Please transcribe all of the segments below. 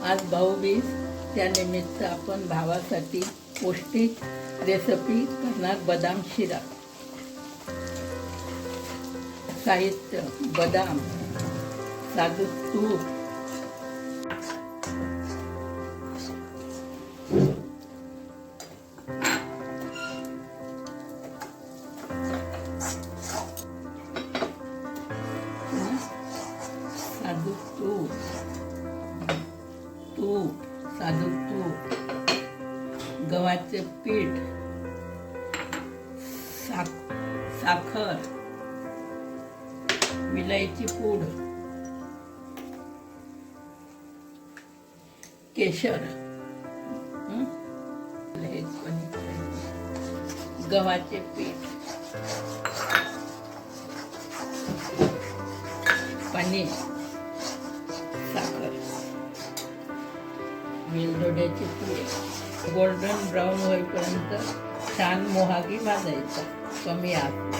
आज भाऊबीज, त्यानिमित्त आपण भावासाठी पौष्टिक रेसिपी करणार बदाम शिरा। साहित्य: बदाम, साजूक तूप, साजूक तूप, गव्हाचे पीठ, साखर, विलायची पूड, केशर, गव्हाचे पीठ, पनीर, साखर, वेलदोड्याची पूड। गोल्डन ब्राऊन होईपर्यंत छान मोहागी भाजायचा कमी आचेवर।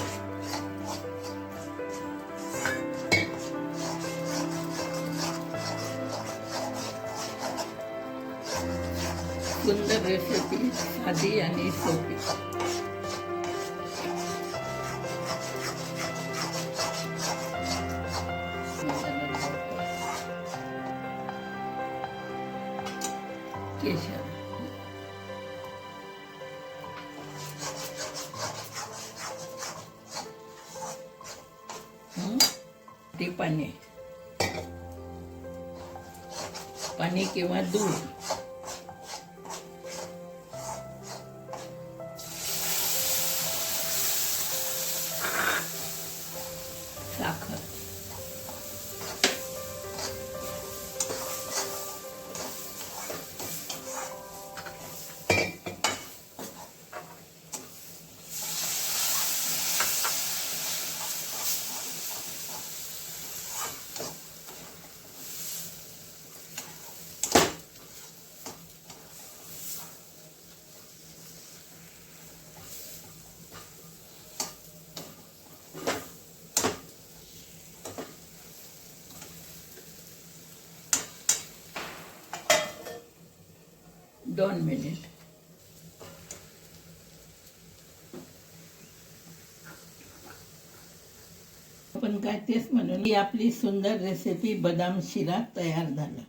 सुंदर रेसिपी, साधी आणि सोपी। केशर, पाणी किंवा दूध, साखर, दोन मिनिट। आपण काय तेच म्हणून ही आपली सुंदर रेसिपी बदाम शिरा तयार झाला।